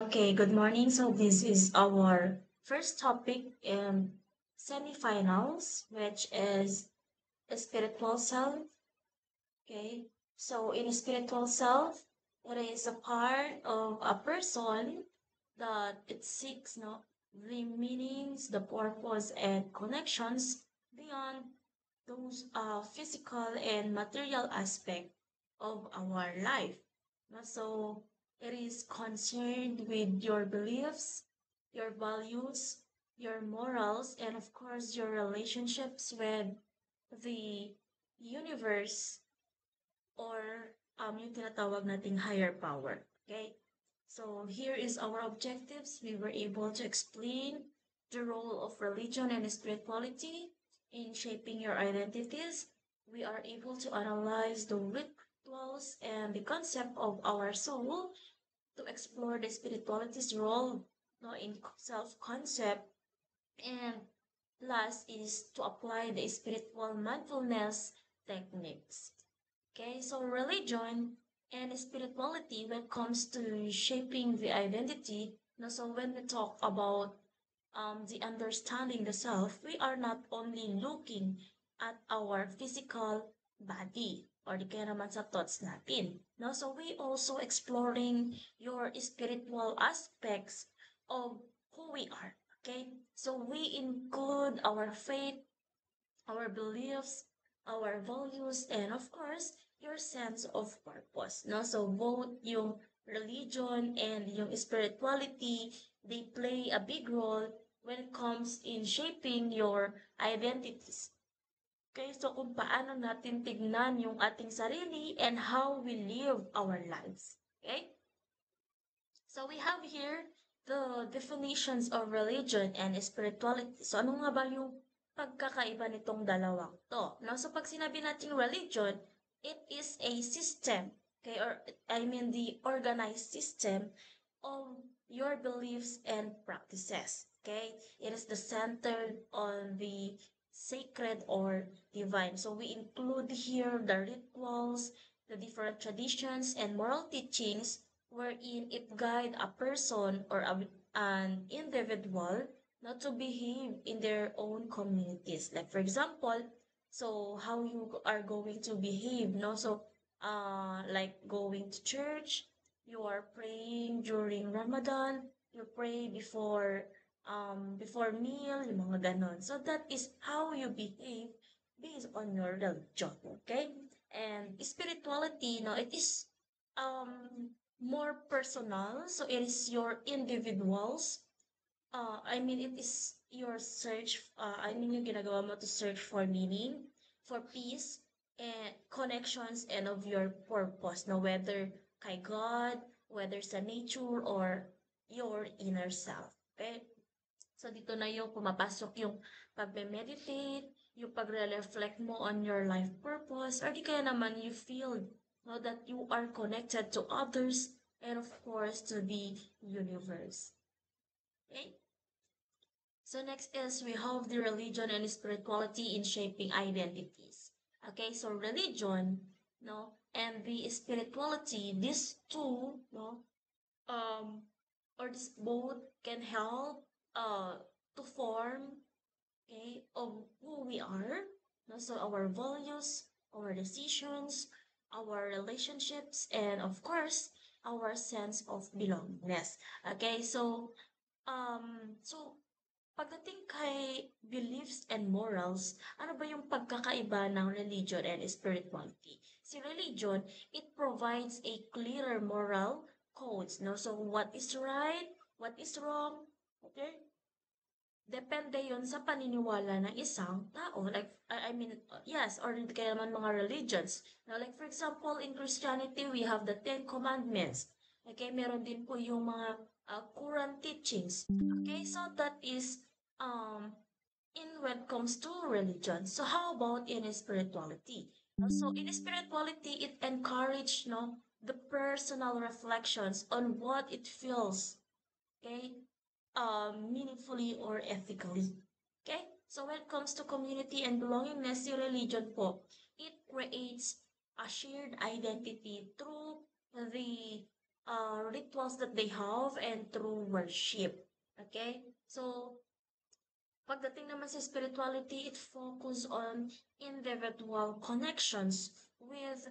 Okay, good morning. So this is our first topic in semifinals, which is spiritual self. Okay, so in spiritual self, it is a part of a person that it seeks the meanings, the purpose, and connections beyond those physical and material aspect of our life. So it is concerned with your beliefs, your values, your morals, and of course your relationships with the universe or yung tinatawag nating higher power. Okay? So here is our objectives. We were able to explain the role of religion and spirituality in shaping your identities. We are able to analyze the rituals and the concept of our soul to explore the spirituality's role in self-concept. And last is to apply the spiritual mindfulness techniques. Okay, so religion and spirituality when it comes to shaping the identity. So when we talk about the understanding the self, we are not only looking at our physical body or di kaya naman sa thoughts natin. So we also exploring your spiritual aspects of who we are. Okay, so we include our faith, our beliefs, our values, and of course, your sense of purpose. So both yung religion and yung spirituality, they play a big role when it comes in shaping your identities. Okay, so kung paano natin tignan yung ating sarili and how we live our lives. Okay? So we have here the definitions of religion and spirituality. So ano nga ba yung pagkakaiba nitong dalawang to? So pag sinabi natin religion, it is a system, okay, or I mean the organized system of your beliefs and practices. Okay, it is the center on the sacred or divine. So we include here the rituals, the different traditions and moral teachings wherein it guide a person or an individual not to behave in their own communities. Like for example, so how you are going to behave, so like going to church, you are praying during Ramadan, you pray before meal, yung mga ganon. So that is how you behave based on your religion, okay? And spirituality, it is more personal. So it is your individuals. I mean, it is your search, I mean, yung ginagawa mo to search for meaning, for peace, and connections, and of your purpose, whether kay God, whether sa nature, or your inner self. Okay? So, dito na yung pumapasok yung pagme-meditate, yung pagre-reflect mo on your life purpose, or di kaya naman you feel that you are connected to others, and of course, to the universe. Okay? So next is we have the religion and spirituality in shaping identities. Okay, so religion, and the spirituality, these two, um, or this both can help to form, okay, of who we are. So our values, our decisions, our relationships, and of course, our sense of belongingness. Okay, so pagdating kay beliefs and morals, ano ba yung pagkakaiba ng religion and spirituality? Si religion, it provides a clearer moral codes, So what is right, what is wrong, okay? Depende yon sa paniniwala ng isang tao. Like, I mean, yes, or kaya naman mga religions. Like for example, in Christianity, we have the Ten Commandments. Okay, meron din po yung mga Quran teachings. Okay, so that is in when it comes to religion. So how about in spirituality? So in spirituality, it encourage, the personal reflections on what it feels, okay, meaningfully or ethically. Okay? So when it comes to community and belongingness, si religion po, it creates a shared identity through the rituals that they have and through worship. Okay? So, pagdating naman sa spirituality, it focus on individual connections with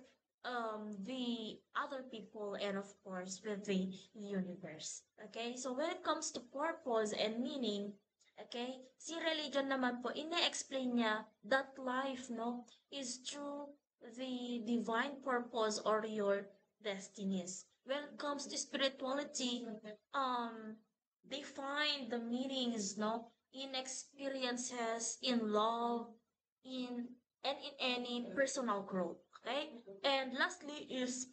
the other people and of course with the universe. Okay? So when it comes to purpose and meaning, okay, si religion naman po, ina-explain niya that life, no, is through the divine purpose or your destinies. When it comes to spirituality, they find the meanings, no, in experiences, in love, in and in any personal growth. Okay? And lastly is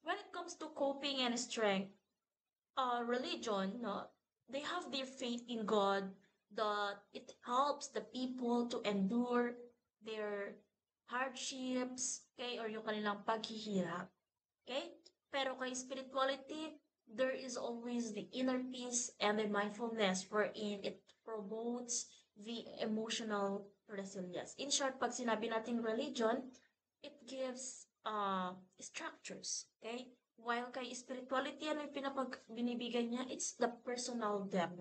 when it comes to coping and strength, religion, no, they have their faith in God that it helps the people to endure their hardships, okay, or yung kanilang paghihirap. Okay? Pero kay spirituality, there is always the inner peace and the mindfulness wherein it promotes the emotional resilience. In short, pag sinabi natin religion, it gives structures. Okay? While kay spirituality, ano yung binibigay niya? It's the personal depth.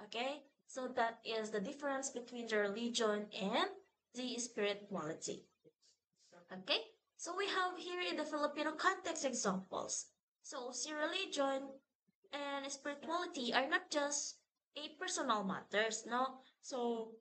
Okay? So that is the difference between the religion and the spirituality. Okay? So we have here in the Filipino context examples. So si religion and spirituality are not just a personal matters, no? So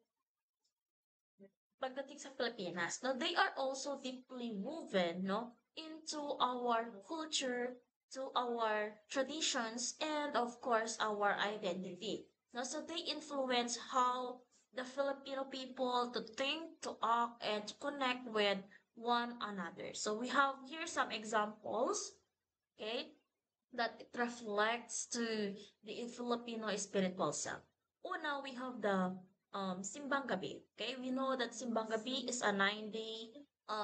pagdating sa Pilipinas, no, they are also deeply woven, no, into our culture, to our traditions, and of course our identity. No, so they influence how the Filipino people to think, to act, and to connect with one another. So we have here some examples, okay, that it reflects to the Filipino spiritual self. Una, we have the Simbang Gabi. Okay, we know that Simbang Gabi is a 9-day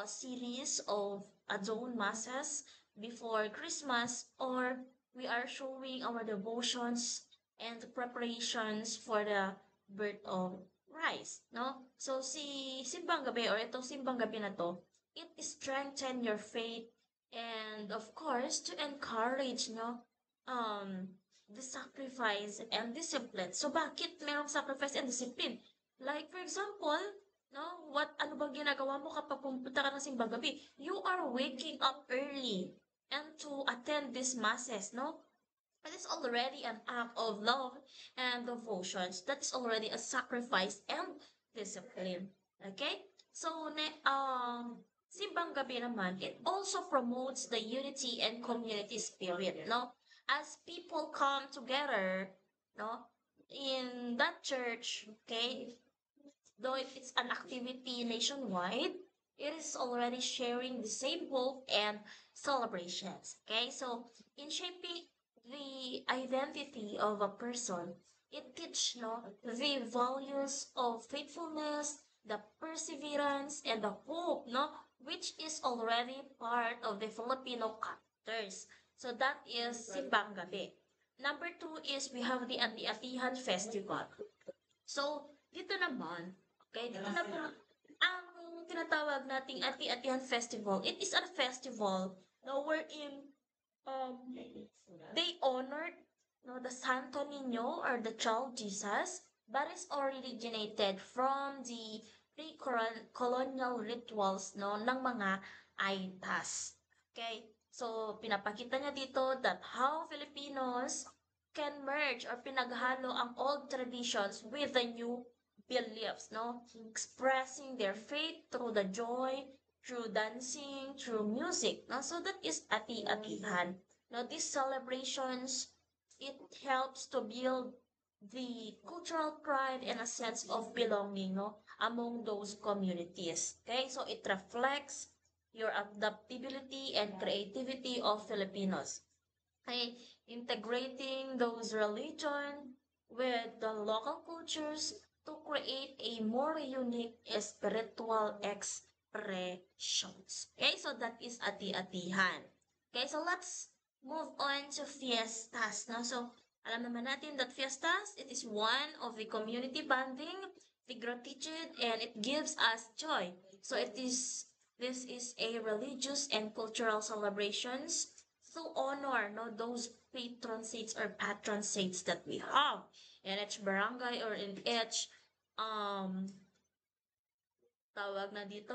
series of dawn masses before Christmas, or we are showing our devotions and preparations for the birth of Christ. No? So si Simbang Gabi or itong Simbang Gabi na to, it strengthen your faith and of course to encourage the sacrifice and discipline. So bakit merong sacrifice and discipline? Like for example, no, ano bang ginagawa mo kapag pumunta ka ng simbang gabi? You are waking up early and to attend these masses, no? It is already an act of love and devotions. That is already a sacrifice and discipline. Okay? So, Simbang Gabi naman, it also promotes the unity and community spirit, no? As people come together, no, in that church, okay, though it's an activity nationwide, it is already sharing the same hope and celebrations. Okay, so in shaping the identity of a person, it teaches the values of faithfulness, the perseverance, and the hope, no, which is already part of the Filipino characters. So that is Simbang Gabi. Number two is we have the Ati-Atihan Festival. So, dito naman, okay, dito naman, ang tinatawag nating Ati-Atihan Festival, it is a festival no, wherein they honored no, the Santo Niño or the child Jesus, but is originated from the pre-colonial rituals no, ng mga Aitas. Okay? So, pinapakita niya dito that how Filipinos can merge or pinaghalo ang old traditions with the new beliefs, no? Expressing their faith through the joy, through dancing, through music, no? So that is ati-atihan. Now, these celebrations, it helps to build the cultural pride and a sense of belonging, no? Among those communities. Okay, so it reflects your adaptability and creativity of Filipinos. Okay, integrating those religion with the local cultures to create a more unique spiritual expressions. Okay, so that is ati-atihan. Okay, so let's move on to fiestas. No? So, alam naman natin that fiestas, it is one of the community bonding, the gratitude, and it gives us joy. So, this is a religious and cultural celebrations to honor, no, those patron saints or patron saints that we have in each barangay or in each um tawag na dito,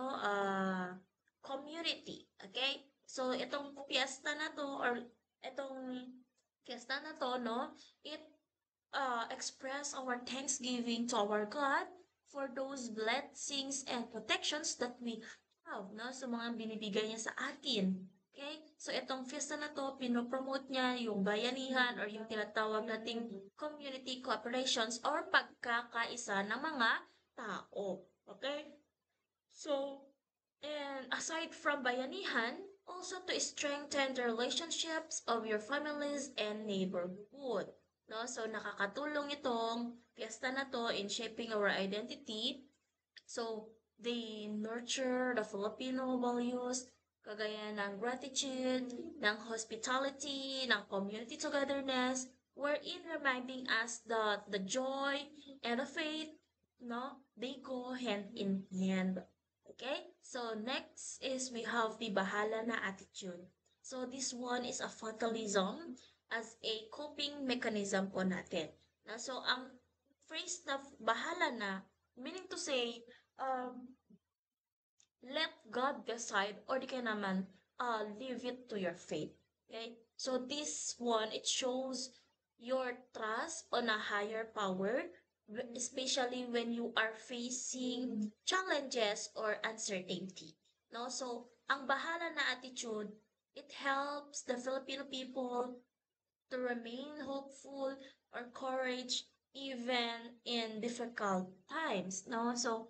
community. Okay? So, itong fiesta na to or itong fiesta na to, no, it express our thanksgiving to our God for those blessings and protections that we have, no, sa mga binibigay niya sa atin. Okay? So, itong fiesta na to, pinopromote niya yung bayanihan or yung tinatawag nating community cooperations or pagkakaisa ng mga tao. Okay? So, and aside from bayanihan, also to strengthen the relationships of your families and neighborhood. No? So, nakakatulong itong fiesta na to in shaping our identity. So, they nurture the Filipino values, kagaya ng gratitude, ng hospitality, ng community togetherness, wherein reminding us that the joy and the faith, no, they go hand in hand. Okay? So, next is we have the bahala na attitude. So, this one is a fatalism as a coping mechanism po natin. Na, so, ang phrase na bahala na, meaning to say, let God decide or di kaya naman, leave it to your fate. Okay? So, this one, it shows your trust on a higher power, especially when you are facing challenges or uncertainty. No? So, ang bahala na attitude, it helps the Filipino people to remain hopeful or courage even in difficult times. No? So,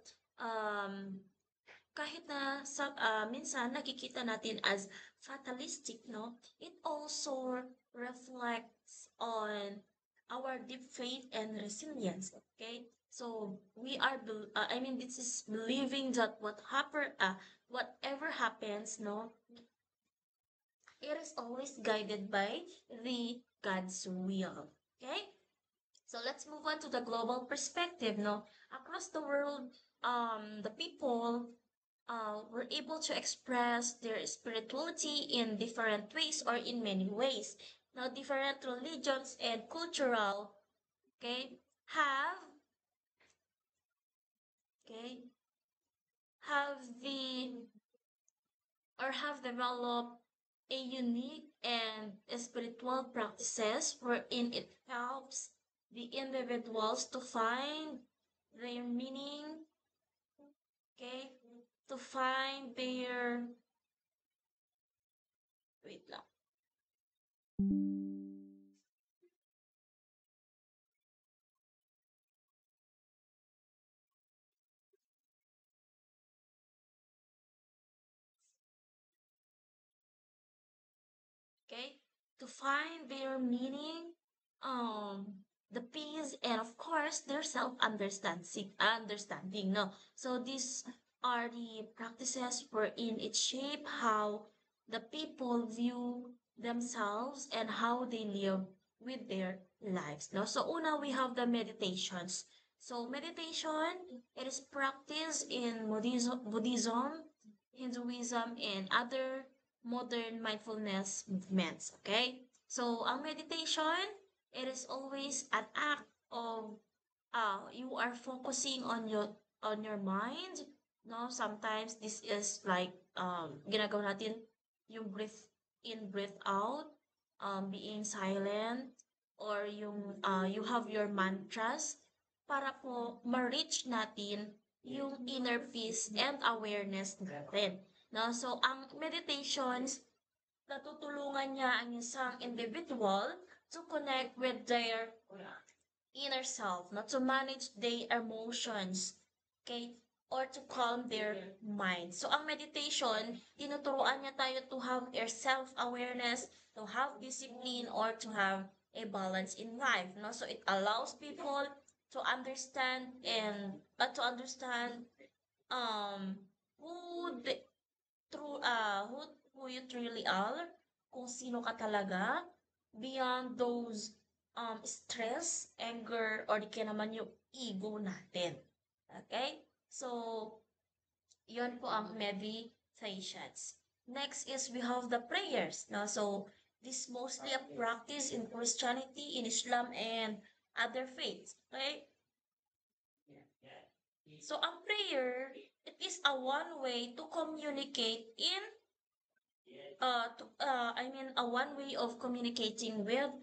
kahit na minsan nakikita natin as fatalistic, no? It also reflects on our deep faith and resilience, okay? So we are, I mean, this is believing that whatever happens, no, it is always guided by the God's will, okay? So let's move on to the global perspective, no? Across the world, the people were able to express their spirituality in different ways or in many ways. Now, different religions and cultural, okay, have, okay, have the, or have developed a unique and spiritual practices wherein it helps the individuals to find their meaning, okay, to find their, wait lang. Okay, to find their meaning, the peace, and of course their understanding. No, so these are the practices wherein it shape how the people view themselves and how they live with their lives. No, so una we have the meditations. So meditation, it is practiced in Buddhism, Hinduism, and other modern mindfulness movements. Okay? So, ang meditation, it is always an act of you are focusing on your mind. No, sometimes this is like ginagawa natin yung breath in, breath out, being silent, or yung you have your mantras para po ma-reach natin yung inner peace and awareness natin. No? So, ang meditations, natutulungan niya ang isang individual to connect with their inner self, not to manage their emotions, okay, or to calm their mind. So, ang meditation, tinuturuan niya tayo to have a self-awareness, to have discipline, or to have a balance in life. No? So, it allows people to understand and to understand who the true who you truly are, kung sino ka talaga, beyond those stress, anger, or di kaya naman yung ego natin. Okay? So, yon po ang meditations. Next is we have the prayers. No? So, This mostly a practice in Christianity, in Islam, and other faiths. Okay? So ang prayer, it is a one way to communicate in a one way of communicating with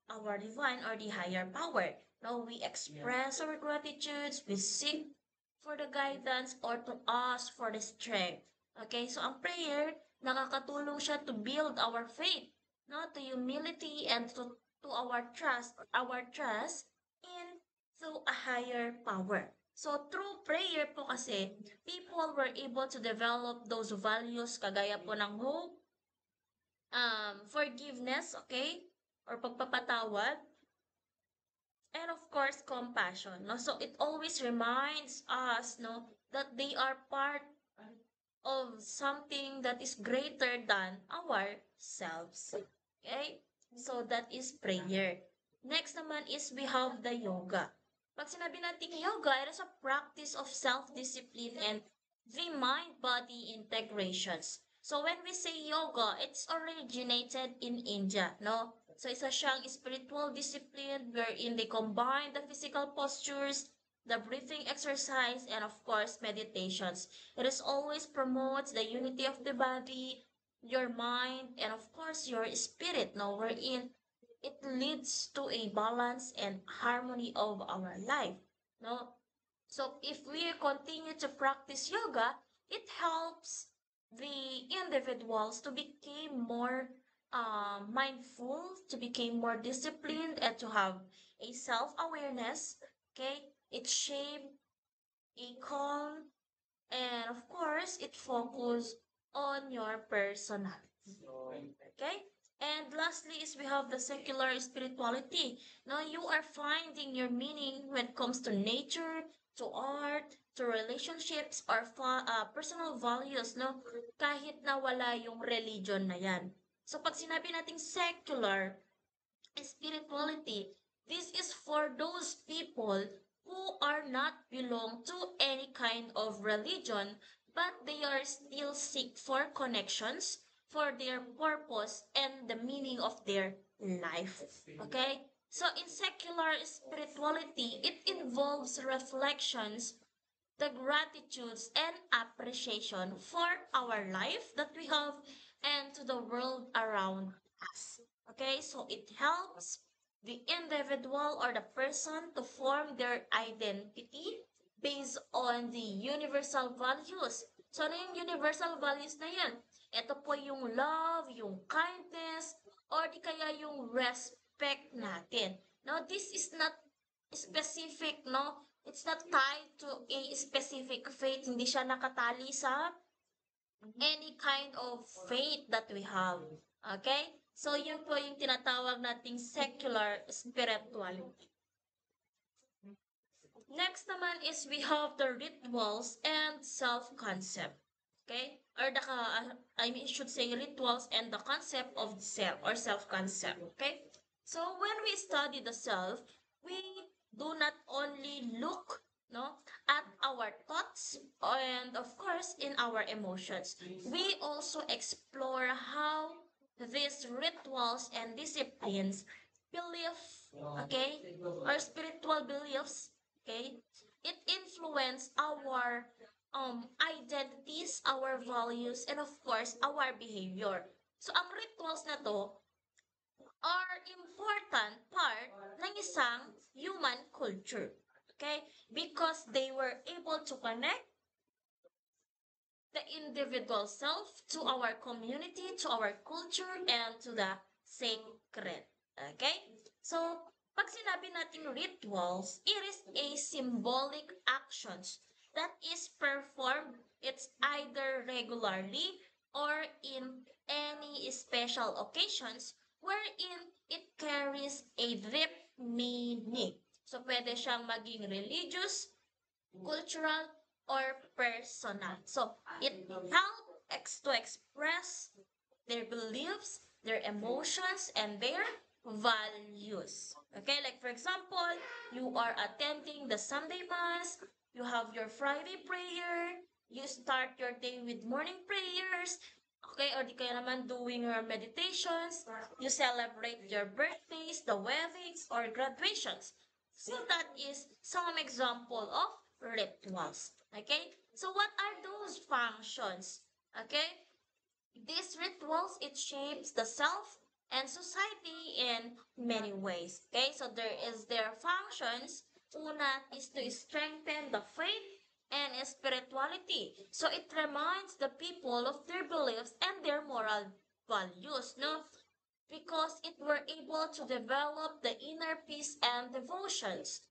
our divine or the higher power. Now we express our gratitudes, we seek for the guidance or to ask for the strength. Okay, so ang prayer, nakakatulong siya to build our faith, no, to humility and to our trust in to a higher power. So through prayer po kasi, people were able to develop those values kagaya po ng hope, forgiveness, okay? Or pagpapatawad, and of course, compassion. No? So it always reminds us, no, that they are part of something that is greater than ourselves. Okay? So that is prayer. Next naman is we have the yoga. Pag sinabi natin yoga, it is a practice of self-discipline and the mind-body integrations. So when we say yoga, it's originated in India, no? So isa siyang spiritual discipline wherein they combine the physical postures, the breathing exercise, and of course, meditations. It is always promotes the unity of the body, your mind, and of course, your spirit, no? Wherein it leads to a balance and harmony of our life, no? So if we continue to practice yoga, it helps the individuals to become more mindful, to become more disciplined, and to have a self-awareness. Okay, it shape a calm, and of course, it focus on your personality. Okay? And lastly is we have the secular spirituality. Now you are finding your meaning when it comes to nature, to art, to relationships, or personal values, no? Kahit na wala yung religion na yan. So pag sinabi nating secular spirituality, this is for those people who are not belong to any kind of religion, but they are still seek for connections, for their purpose and the meaning of their life. Okay? So in secular spirituality, it involves reflections, the gratitudes and appreciation for our life that we have and to the world around us. Okay, so it helps the individual or the person to form their identity based on the universal values. So ano yung universal values na yan? Ito po yung love, yung kindness, or di kaya yung respect natin. Now, this is not specific, no? It's not tied to a specific faith. Hindi siya nakatali sa any kind of faith that we have. Okay? So, yun po yung tinatawag nating secular spirituality. Next naman is we have the rituals and self-concept. Okay? Or I should say rituals and the concept of self or self-concept. Okay? So, when we study the self, we do not only look, no, at our thoughts and of course in our emotions. We also explore how these rituals and disciplines belief, okay, or spiritual beliefs, okay, it influence our identities, our values, and of course our behavior. So ang rituals na to are important part ng isang human culture. Okay? Because they were able to connect the individual self to our community, to our culture, and to the sacred. Okay? So, pag sinabi natin rituals, it is a symbolic actions that is performed. It's either regularly or in any special occasions wherein it carries a deep meaning. So, pwede siyang maging religious, cultural, or personal. So, it helps to express their beliefs, their emotions, and their values. Okay, like for example, you are attending the Sunday Mass, you have your Friday prayer, you start your day with morning prayers, Okay, or di kaya naman doing your meditations, you celebrate your birthdays, the weddings, or graduations. So that is some example of rituals. Okay, so what are those functions? Okay, these rituals, it shapes the self and society in many ways. Okay, so there is their functions. Una is to strengthen the faith and spirituality. So it reminds the people of their beliefs and their moral values, no? Because it were able to develop the inner peace and devotions.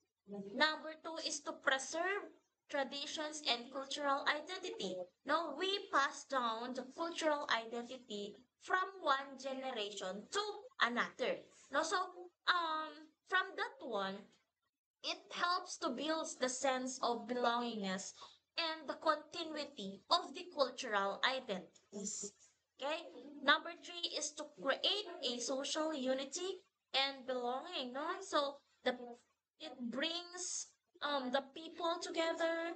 Number two is to preserve traditions and cultural identity. Now, we pass down the cultural identity from one generation to another. Now, so, from that one, it helps to build the sense of belongingness and the continuity of the cultural identities. Okay? Number three is to create a social unity and belonging. No? So the it brings the people together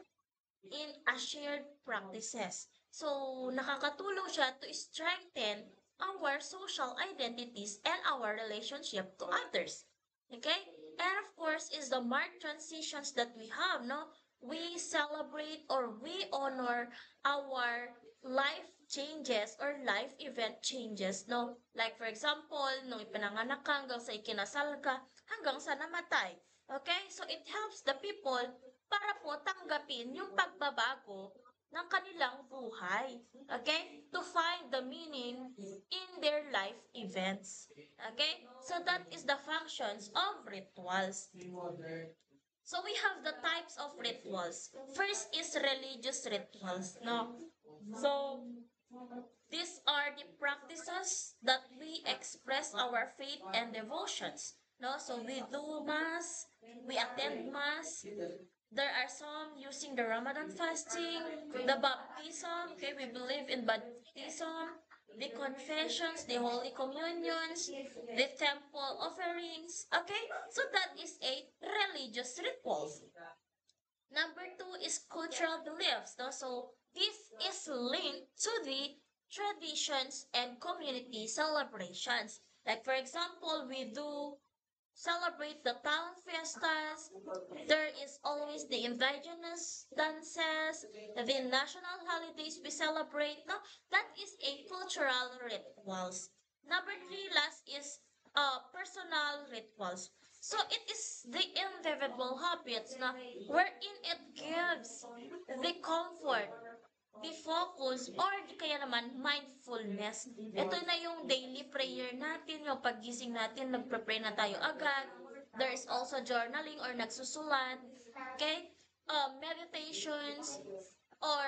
in a shared practices. So nakakatulong siya to strengthen our social identities and our relationship to others. Okay? And of course is the marked transitions that we have, no? We celebrate or we honor our life changes or life event changes, no? Like for example, nung ipinanganak ka hanggang sa ikinasal ka, hanggang sa namatay. Okay? So it helps the people para po tanggapin yung pagbabago ng kanilang buhay. Okay? To find the meaning in their life events. Okay? So that is the functions of rituals. So we have the types of rituals. First is religious rituals. No? So these are the practices that we express our faith and devotions. No? So we do mass, we attend mass, there are some using the Ramadan fasting, the baptism, okay, we believe in baptism, the confessions, the holy communions, the temple offerings, okay? So that is a religious ritual. Number two is cultural beliefs. No? So this is linked to the traditions and community celebrations. Like for example, we do celebrate the town fiestas. There is always the indigenous dances, the national holidays we celebrate. No, that is a cultural rituals. Number three, last is personal rituals. So it is the individual habits na wherein it gives the comfort, the focus, or di kaya naman mindfulness. Ito na yung daily prayer natin, yung paggising natin, nagpre-pray na tayo agad. There is also journaling or nagsusulat. Okay? Meditations, or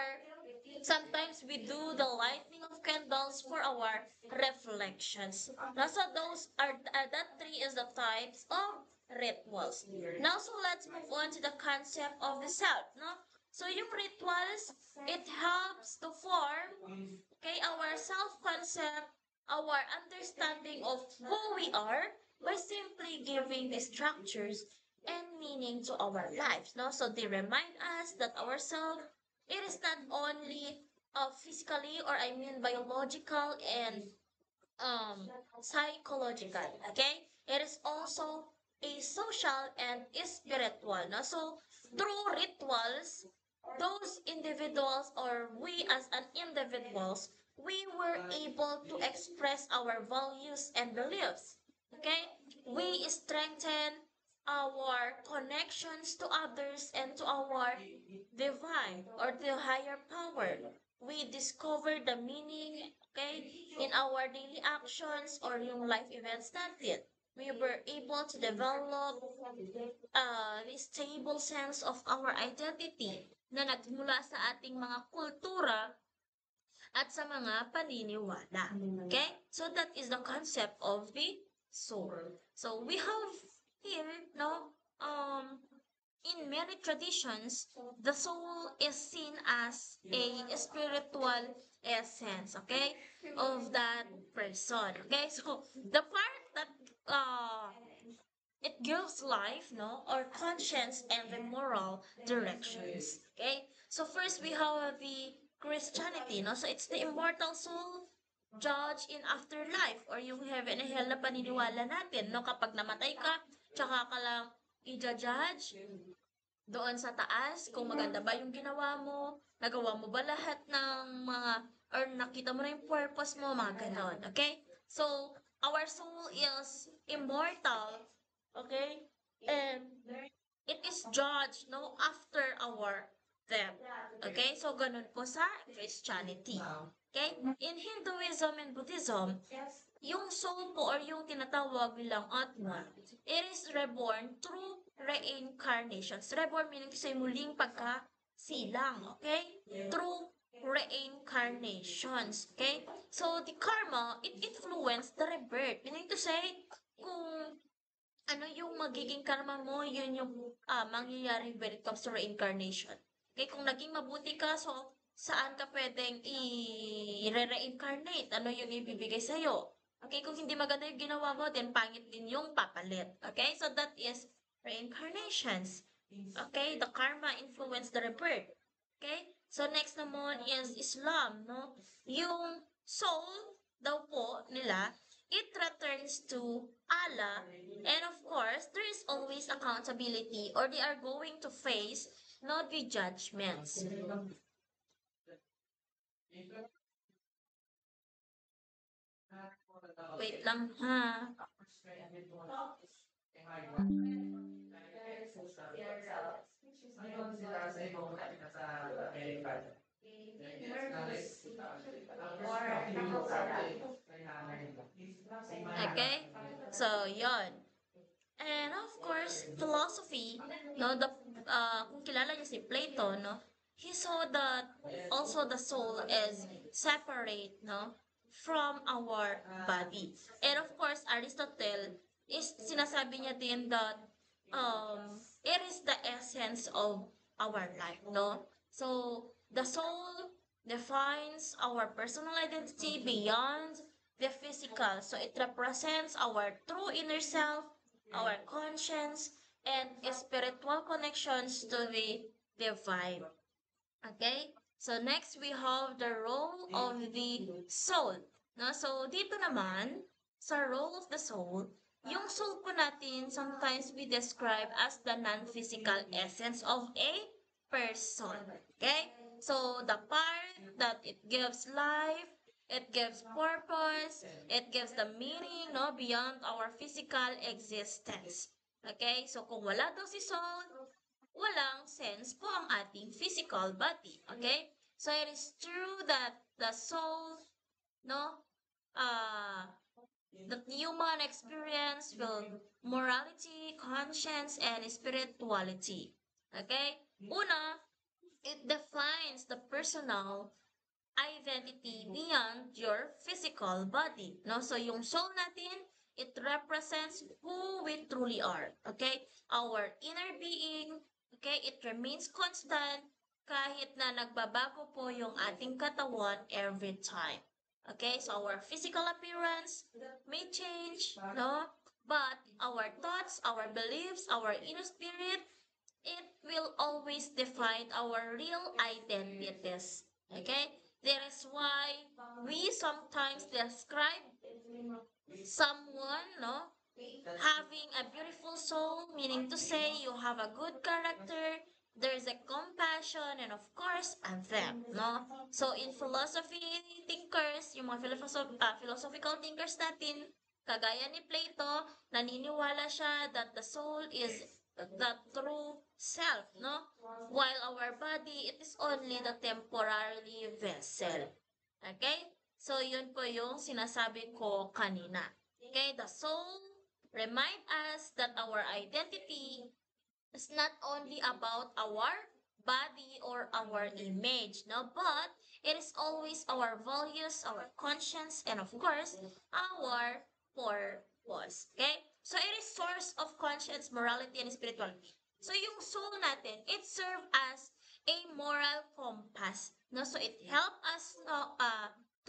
sometimes we do the lighting of candles for our reflections. Now, so those are that three is the types of rituals. Now, so let's move on to the concept of the self. No, so yung rituals, it helps to form, okay, our self concept, our understanding of who we are by simply giving the structures and meaning to our lives. No, so they remind us that ourselves, it is not only physically, or I mean biological and psychological. Okay, it is also a social and spiritual. No? So through rituals, those individuals or we as an individuals, we were able to express our values and beliefs. Okay, we strengthen our connections to others and to our divine or the higher power. We discover the meaning, okay, in our daily actions or yung life events natin. We were able to develop this stable sense of our identity na nagmula sa ating mga kultura at sa mga paniniwala. Okay? So that is the concept of the soul. So we have here, no, in many traditions, the soul is seen as a spiritual essence, okay, of that person. Okay, so the part that it gives life, no, or conscience and the moral directions. Okay, so first we have the Christianity, no, so it's the immortal soul judge in afterlife or yung heaven and hell na paniniwala natin, no? Kapag namatay ka, tsaka ka lang i-judge doon sa taas kung maganda ba yung ginawa mo, nagawa mo ba lahat ng mga, or nakita mo na yung purpose mo, mga ganon, okay? So, our soul is immortal, okay? And it is judged, no, after our death. Okay? So, ganun po sa Christianity. Okay? In Hinduism and Buddhism, yung soul po or yung tinatawag nilang Atman, it is reborn through reincarnations. Reborn meaning to say muling pagkasilang. Okay? Through reincarnations. Okay? So, the karma, it influenced the rebirth. Meaning to say, kung ano yung magiging karma mo, yun yung mangyayari when it comes to reincarnation. Okay, kung naging mabuti ka, so saan ka pwedeng i-reincarnate? Ano yung ibibigay sa'yo? Okay, kung hindi maganda yung ginawa mo, then pangit din yung papalit. Okay, so that is reincarnations. Okay, the karma influence the rebirth. Okay, so next naman is Islam, no? Yung soul daw po nila, it returns to Allah. And of course, there is always accountability or they are going to face no the judgments. Wait lang ha. Okay? So, yon. And of course, philosophy, no, kung kilala niyo si Plato, no, he saw that also the soul is separate, no, from our body. And of course, Aristotle is sinasabi niya din that it is the essence of our life, no? So, the soul defines our personal identity beyond the physical. So, it represents our true inner self, our conscience, and spiritual connections to the divine. Okay? So, next we have the role of the soul. No? So, dito naman, sa role of the soul, yung soul po natin, sometimes we describe as the non-physical essence of a person. Okay? So, the part that it gives life, it gives purpose, it gives the meaning, no, beyond our physical existence. Okay? So, kung wala daw si soul, walang sense po ang ating physical body. Okay? So, it is true that the soul, no, the human experience will morality, conscience, and spirituality. Okay? Una, it defines the personal identity beyond your physical body. No? So, yung soul natin, it represents who we truly are. Okay? Our inner being, okay, it remains constant kahit na nagbabago po yung ating katawan every time. Okay? So, our physical appearance may change, no? But our thoughts, our beliefs, our inner spirit, it will always define our real identities. Okay? That is why we sometimes describe someone, no, having a beautiful soul, meaning to say you have a good character, there's a compassion, and of course, a depth, no? So, in philosophy thinkers, yung mga philosophical thinkers natin, kagaya ni Plato, naniniwala siya that the soul is the true self, no? While our body, it is only the temporary vessel. Okay? So, yun po yung sinasabi ko kanina. Okay? The soul remind us that our identity is not only about our body or our image, no, but it is always our values, our conscience, and of course, our purpose. Okay? So, it is source of conscience, morality, and spirituality. So, yung soul natin, it serve as a moral compass. No? So, it help us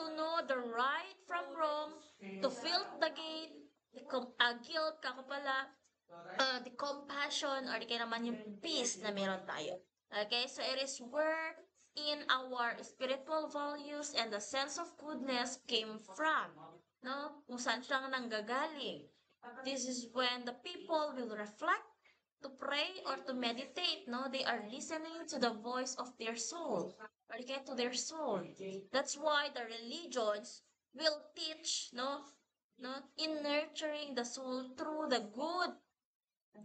to know the right from wrong, to fill the gate, the guilt, kako pala, the compassion or di kaya naman yung peace na meron tayo. Okay? So, it is where in our spiritual values and the sense of goodness came from, no? Kung saan siyang nanggagaling. This is when the people will reflect, to pray or to meditate, no? They are listening to the voice of their soul, or get to their soul. That's why the religions will teach, in nurturing the soul through the good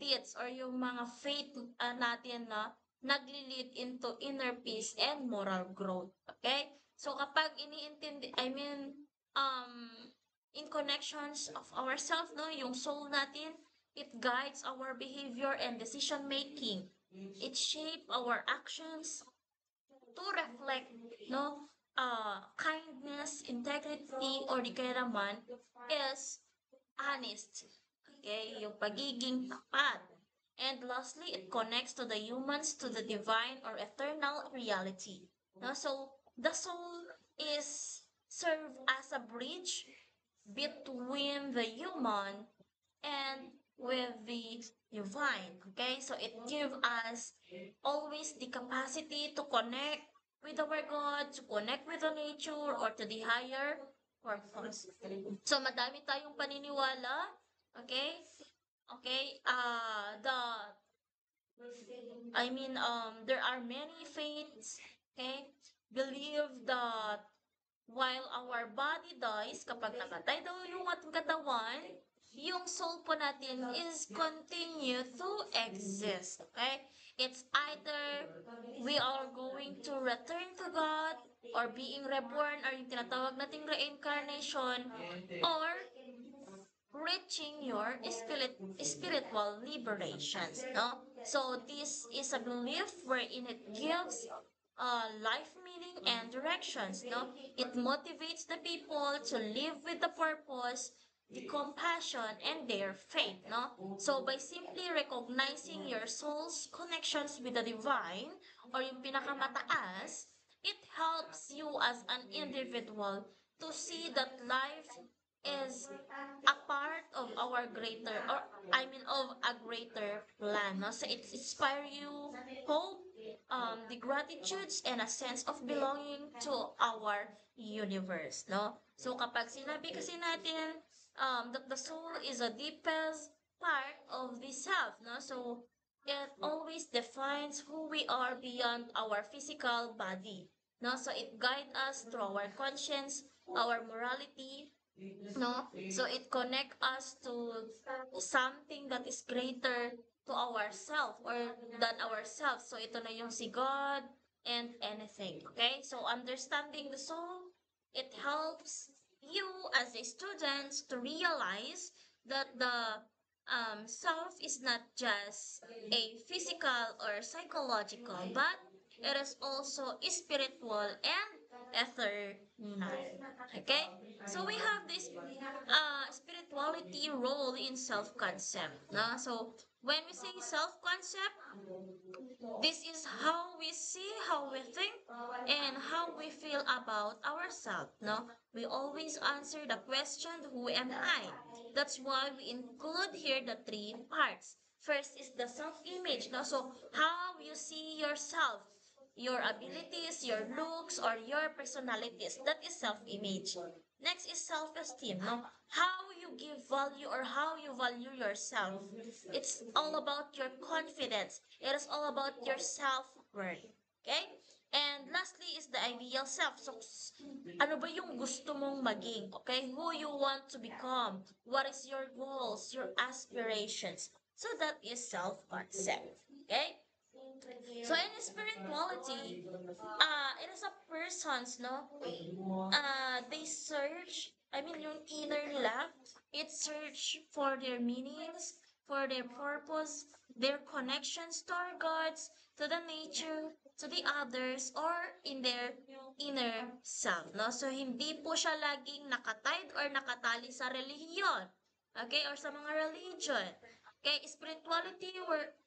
deeds or yung mga faith natin na nagli-lead into inner peace and moral growth. Okay? So kapag iniintindi, I mean, um, in connections of ourselves, no, yung soul natin, it guides our behavior and decision making. It shape our actions to reflect, no, kindness, integrity, or di kaya naman is honest. Okay, yung pagiging tapat. And lastly, it connects to the humans to the divine or eternal reality. No? So, the soul is served as a bridge between the human and with the divine. Okay, so it gives us always the capacity to connect with our God, to connect with the nature or to the higher purpose. So madami tayong paniniwala, okay? Okay, there are many faiths, okay? Believe that while our body dies, kapag namatay daw yung ating katawan, yung soul po natin is continue to exist. Okay? It's either we are going to return to God or being reborn or yung tinatawag nating reincarnation or reaching your spiritual liberations, no? So this is a belief wherein it gives life meaning and directions, no? It motivates the people to live with the purpose, the compassion, and their faith, no? So by simply recognizing your soul's connections with the divine or yung pinakamataas, it helps you as an individual to see that life is a part of our greater, or I mean of a greater plan, no? So it inspire you hope, the gratitudes and a sense of belonging to our universe, no? So kapag sinabi kasi natin that the soul is a deepest part of the self, no? So it always defines who we are beyond our physical body, no? So it guides us through our conscience, our morality, no? So it connect us to something that is greater to ourselves or than ourselves. So ito na yung si God and anything. Okay? So understanding the soul, it helps you as a student to realize that the self is not just a physical or psychological, but it is also spiritual and eternal. Okay? So we have this spirituality role in self-concept. No? So when we say self-concept, this is how we see, how we think, and how we feel about ourselves. No? We always answer the question, who am I? That's why we include here the three parts. First is the self-image. No? So how you see yourself, your abilities, your looks, or your personalities. That is self-image. Next is self-esteem. No? How you give value or how you value yourself. It's all about your confidence. It is all about your self-worth. Okay? And lastly is the ideal self. So, ano ba yung gusto mong maging? Okay? Who you want to become? What is your goals, your aspirations? So that is self-concept. Okay? So in spirituality, it is a person's, no? They search, I mean, yung inner love, it search for their meanings, for their purpose, their connections to our gods, to the nature, to the others, or in their inner self, no? So hindi po siya laging nakatied or nakatali sa relihiyon, okay, or sa mga religion. Okay, spirituality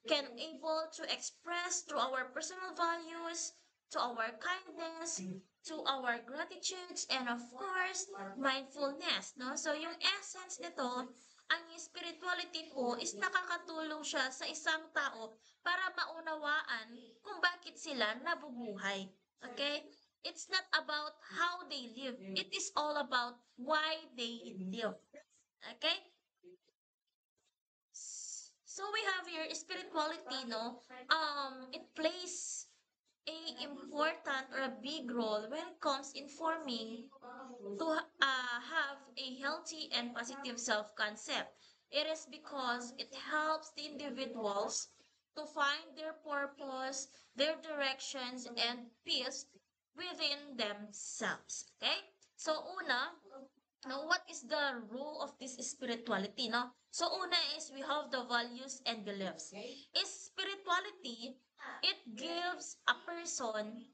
can able to express through our personal values, to our kindness, to our gratitudes, and of course, mindfulness, no? So yung essence nito, ang spirituality po is nakakatulong siya sa isang tao para maunawaan kung bakit sila nabubuhay. Okay? It's not about how they live. It is all about why they live. Okay? So we have here spirituality, no? It plays a important or a big role when it comes in forming to have a healthy and positive self-concept. It is because it helps the individuals to find their purpose, their directions, and peace within themselves. Okay? So, una, now, what is the role of this spirituality? No? So, una is we have the values and beliefs. Is spirituality, it gives a person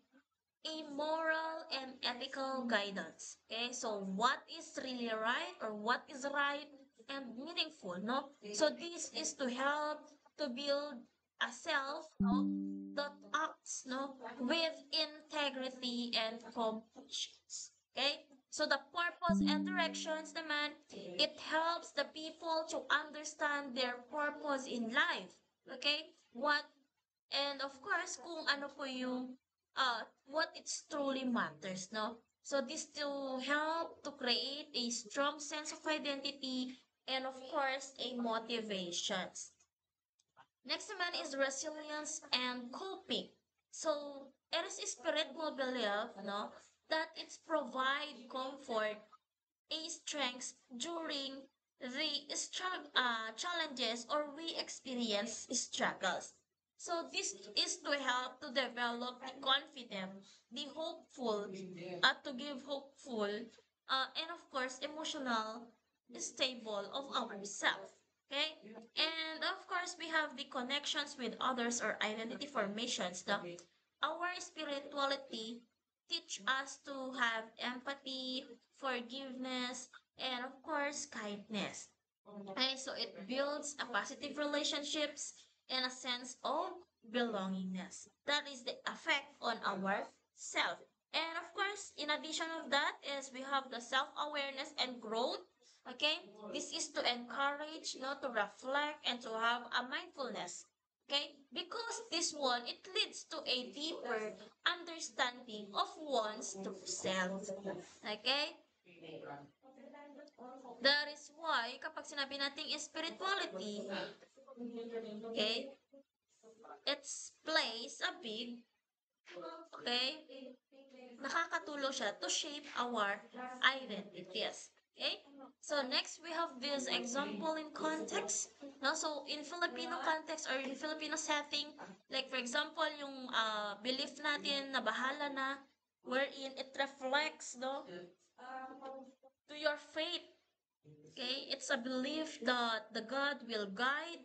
a moral and ethical guidance. Okay, so what is really right or what is right and meaningful, no? So this is to help to build a self, no, that acts, no, with integrity and compassion. Okay, so the purpose and directions naman, it helps the people to understand their purpose in life. Okay, what and of course, kung ano po yung what it's truly matters, no? So this to help to create a strong sense of identity and of course a motivations. Next naman is resilience and coping. So it is a spiritual belief, no, that it's provide comfort, a strength during the challenges or we experience struggles. So this is to help to develop the confident, the hopeful, to give hopeful, and of course emotional stable of ourselves. Okay, and of course we have the connections with others or identity formations. The our spirituality teach us to have empathy, forgiveness, and of course, kindness. Okay, so it builds a positive relationships and a sense of belongingness. That is the effect on our self. And of course, in addition of that is we have the self-awareness and growth. Okay, this is to encourage, to reflect and to have a mindfulness. Okay, because this one it leads to a deeper understanding of one's true self. Okay, that is why kapag sinabi nating spirituality, okay, it plays a big, okay, nakakatulong siya to shape our identities. Okay? So next we have this example in context. No? So in Filipino context or in Filipino setting, like for example, yung belief natin na bahala na, wherein it reflects, no, to your faith. Okay? It's a belief that the God will guide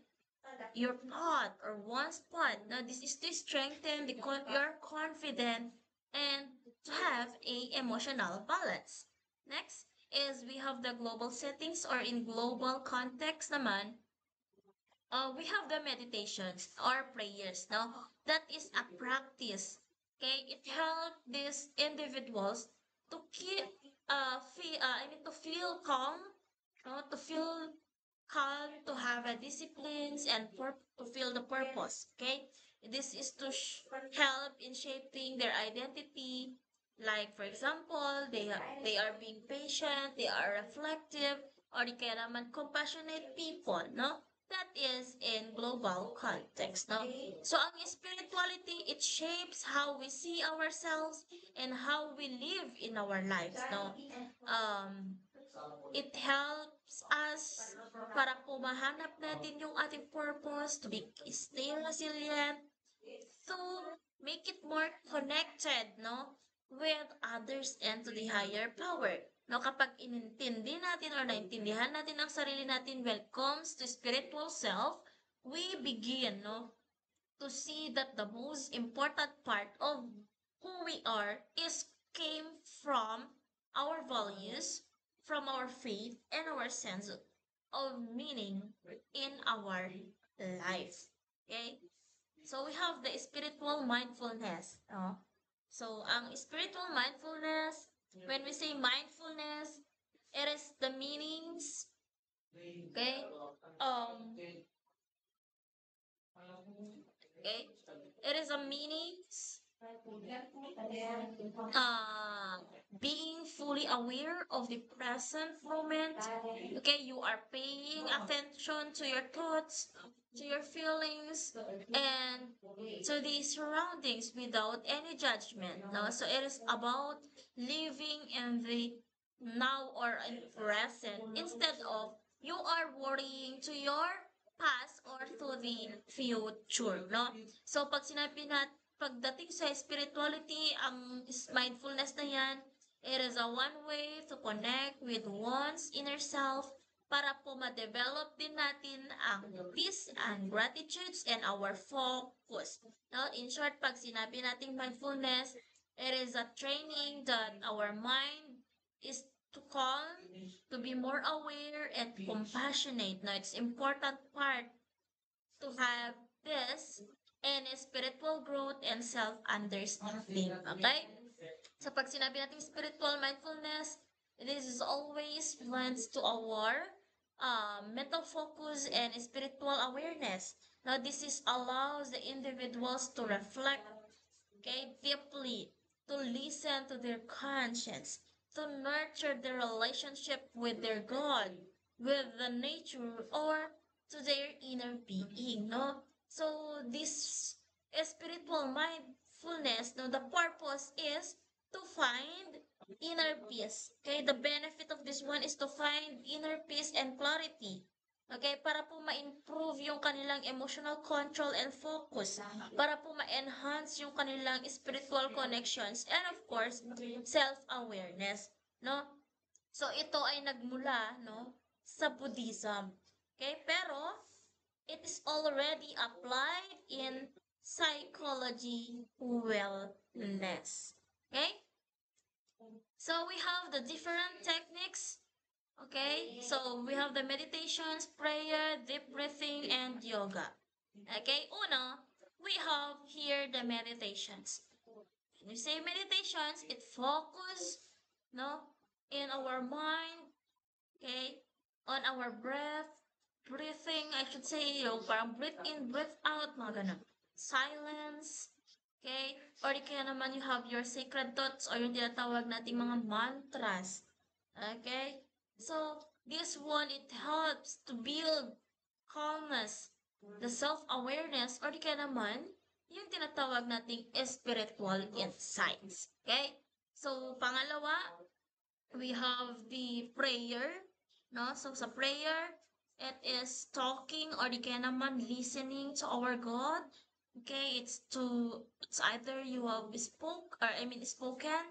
your path or one's path. Now, this is to strengthen your confidence and to have a emotional balance. Next is we have the global settings or in global context naman, we have the meditations or prayers. Now, that is a practice. Okay, it helps these individuals to keep to feel calm, to feel calm, to have a disciplines and to feel the purpose. Okay, this is to help in shaping their identity. Like for example, they are being patient, they are reflective, or di kaya naman compassionate people, no? That is in global context, no? So ang spirituality, it shapes how we see ourselves and how we live in our lives, no? It helps us para po mahanap natin yung ating purpose, to stay resilient, to make it more connected, no, with others and to the higher power. No, kapag inintindi natin or naintindihan natin ang sarili natin when it comes to spiritual self, we begin, no, to see that the most important part of who we are is came from our values, from our faith, and our sense of meaning in our life. Okay? So we have the spiritual mindfulness. So ang spiritual mindfulness, when we say mindfulness, it is the meanings, okay? Okay? It is a meanings. uh, being fully aware of the present moment. Okay, you are paying attention to your thoughts, to your feelings, and to the surroundings without any judgment. No? So it is about living in the now or in present instead of you are worrying to your past or to the future. No? So pag sinabi natin pagdating sa spirituality, ang mindfulness na yan, it is a one way to connect with one's inner self para po ma-develop din natin ang peace and gratitudes and our focus. Now, in short, pag sinabi natin mindfulness, it is a training that our mind is to calm, to be more aware and compassionate. Now, it's important part to have this and spiritual growth and self-understanding. Okay? So pag sinabi natin spiritual mindfulness, this is always lends to our mental focus and spiritual awareness. Now this is allows the individuals to reflect, okay, deeply, to listen to their conscience, to nurture their relationship with their God, with the nature, or to their inner being, no? So this spiritual mindfulness, no, the purpose is to find inner peace. Okay, the benefit of this one is to find inner peace and clarity. Okay, para po ma-improve yung kanilang emotional control and focus, para po ma-enhance yung kanilang spiritual connections, and of course, self-awareness, no? So, ito ay nagmula, no, sa Buddhism. Okay, pero it is already applied in psychology wellness. Okay? So, we have the different techniques. Okay, so we have the meditations, prayer, deep breathing, and yoga. Okay, uno, we have here the meditations. When we say meditations, it focus, no, in our mind, okay, on our breath, breathing, I should say, yung parang breathe in, breathe out, mga ganun. Silence, okay, or di kaya naman you have your sacred thoughts or yung tinatawag nating mga mantras. Okay? So, this one, it helps to build calmness, the self-awareness, or di kaya naman, yung tinatawag nating spiritual insights. Okay? So, pangalawa, we have the prayer, no? So, sa prayer, it is talking or di kaya naman listening to our God. Okay? It's either you have spoken,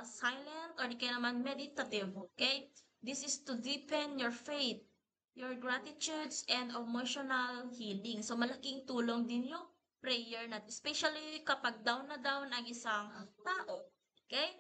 silent, or di kaya naman meditative, okay? This is to deepen your faith, your gratitudes, and emotional healing. So, malaking tulong din yung prayer natin, especially kapag down na down ang isang tao. Okay?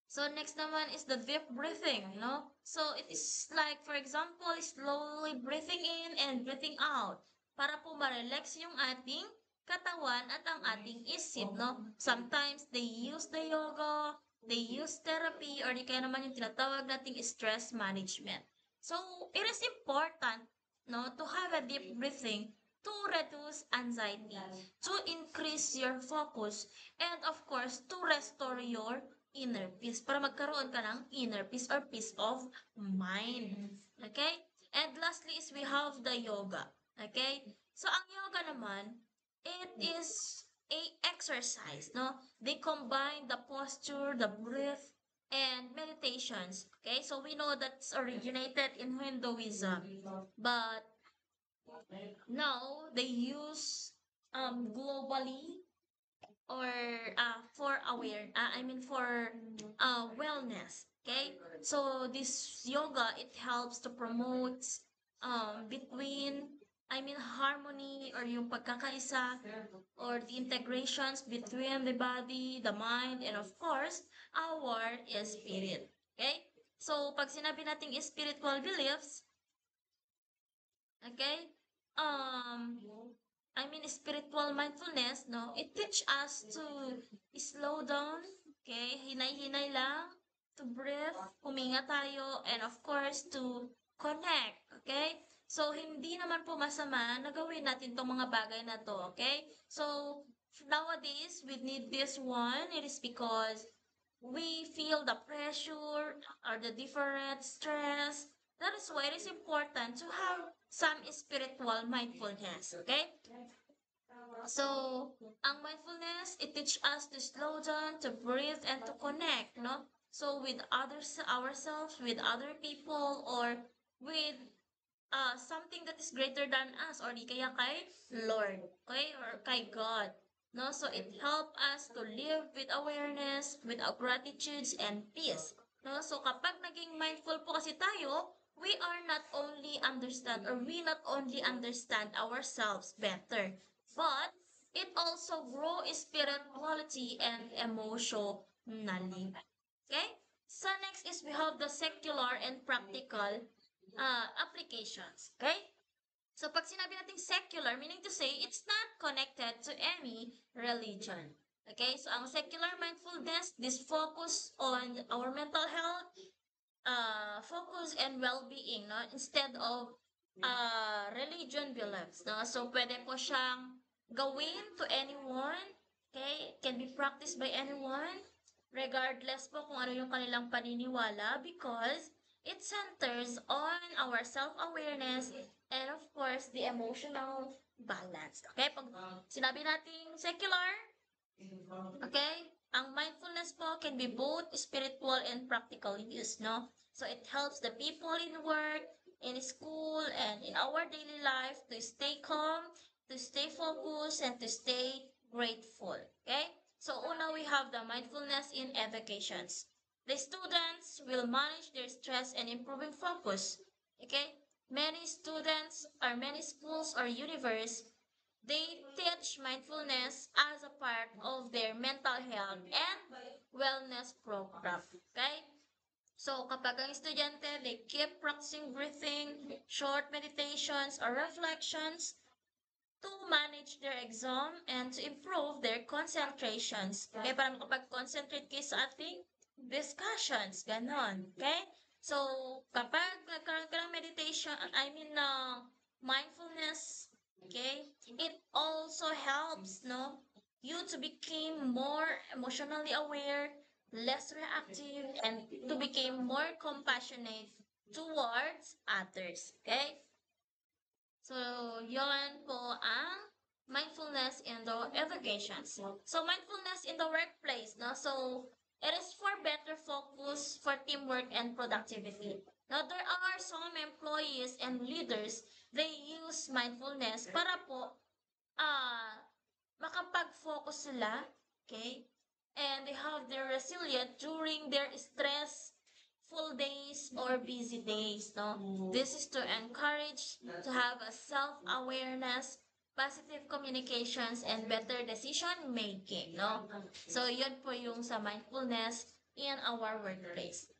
So, next naman is the deep breathing, no? So, it is like, for example, slowly breathing in and breathing out para po ma-relax yung ating katawan at ang ating isip, no? Sometimes they use the yoga, they use therapy, or di kaya naman yung tinatawag nating stress management. So, it is important, no, to have a deep breathing to reduce anxiety, to increase your focus, and of course, to restore your inner peace para magkaroon ka ng inner peace or peace of mind. Okay? And lastly is we have the yoga. Okay? So, ang yoga naman, it is a exercise, no? They combine the posture, the breath, and meditations. Okay? So, we know that's originated in Hinduism. But now, they use globally or for for wellness. Okay, so this yoga, it helps to promote between harmony or yung pagkakaisa or the integrations between the body, the mind, and of course our spirit. Okay, so pag sinabi nating spiritual beliefs, okay, spiritual mindfulness, no? It teach us to slow down, okay? Hinay-hinay lang, to breathe, huminga tayo, and of course, to connect, okay? So, hindi naman po masama na gawin natin tong mga bagay na to, okay? So, nowadays we need this one. It is because we feel the pressure or the different stress. That is why it is important to have some spiritual mindfulness. Okay. So, ang mindfulness, it teaches us to slow down, to breathe, and to connect, no? So, with others, ourselves, with other people, or with something that is greater than us, or di kaya kay Lord, okay? Or kay God, no? So, it helps us to live with awareness, with our gratitudes, and peace, no? So, kapag naging mindful po kasi tayo, we not only understand ourselves better, but it also grow spirituality and emotionally. Okay? So next is we have the secular and practical applications. Okay? So pag sinabi nating secular, meaning to say it's not connected to any religion. Okay? So ang secular mindfulness, this focus on our mental health, focus and well-being, no? Instead of religion beliefs, no? So, pwede po siyang gawin to anyone, okay? It can be practiced by anyone, regardless po kung ano yung kanilang paniniwala, because it centers on our self-awareness and of course, the emotional balance. Okay? Pag sinabi nating secular, okay, ang mindfulness po can be both spiritual and practical use, no? So it helps the people in work, in school, and in our daily life to stay calm, to stay focused, and to stay grateful, okay? So una, we have the mindfulness in educations. The students will manage their stress and improving focus, okay? Many students or many schools or universities, they teach mindfulness as a part of their mental health and wellness program. Okay? So, kapag ang estudyante, they keep practicing breathing, short meditations, or reflections to manage their exam and to improve their concentrations. Okay? Para makapag-concentrate kayo sa ating discussions. Ganon. Okay? So, kapag nagkaroon ka ng meditation, mindfulness, okay, it also helps, no, you to become more emotionally aware, less reactive, and to become more compassionate towards others. Okay? So, yon po ang mindfulness in the education. So, mindfulness in the workplace, no? So, it is for better focus, for teamwork and productivity. Now, there are some employees and leaders, they use mindfulness para po makapag-focus sila, okay? And they have their resilient during their stressful days or busy days, no? This is to encourage to have a self-awareness, positive communications, and better decision making, no? So, yun po yung sa mindfulness in our workplace.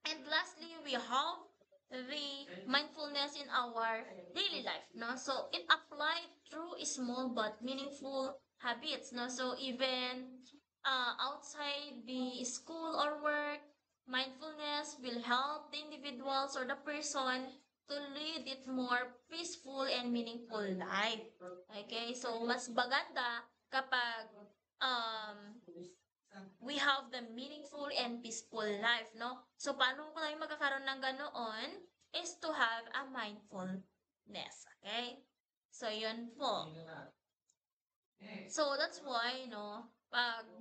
And lastly, we have the mindfulness in our daily life, no? So it applied through small but meaningful habits, no? So even outside the school or work, mindfulness will help the individuals or the person to lead it more peaceful and meaningful life. Okay? So mas maganda kapag um we have the meaningful and peaceful life, no? So, paano ko tayo magkakaroon ng ganoon is to have a mindfulness, okay? So, yun po. So, that's why, no,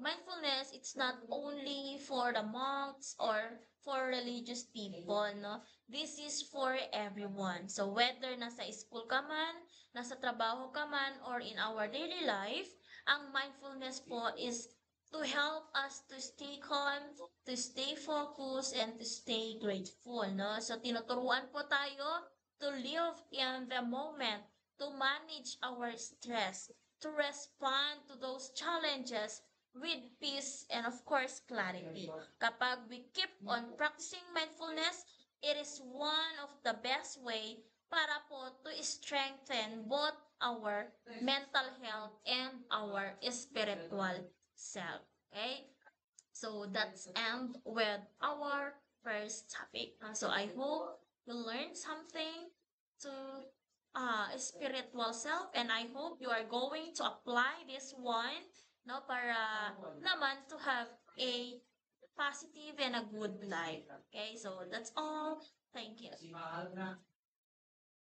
mindfulness, it's not only for the monks or for religious people, no? This is for everyone. So, whether nasa school ka man, nasa trabaho ka man, or in our daily life, ang mindfulness po is to help us to stay calm, to stay focused, and to stay grateful, no? So, tinuturuan po tayo to live in the moment, to manage our stress, to respond to those challenges with peace and of course clarity. Kapag we keep on practicing mindfulness, it is one of the best way para po to strengthen both our mental health and our spiritual self. Okay? So that's end with our first topic. So I hope you learned something to spiritual self, and I hope you are going to apply this one, no, para naman to have a positive and a good life. Okay, so that's all. Thank you.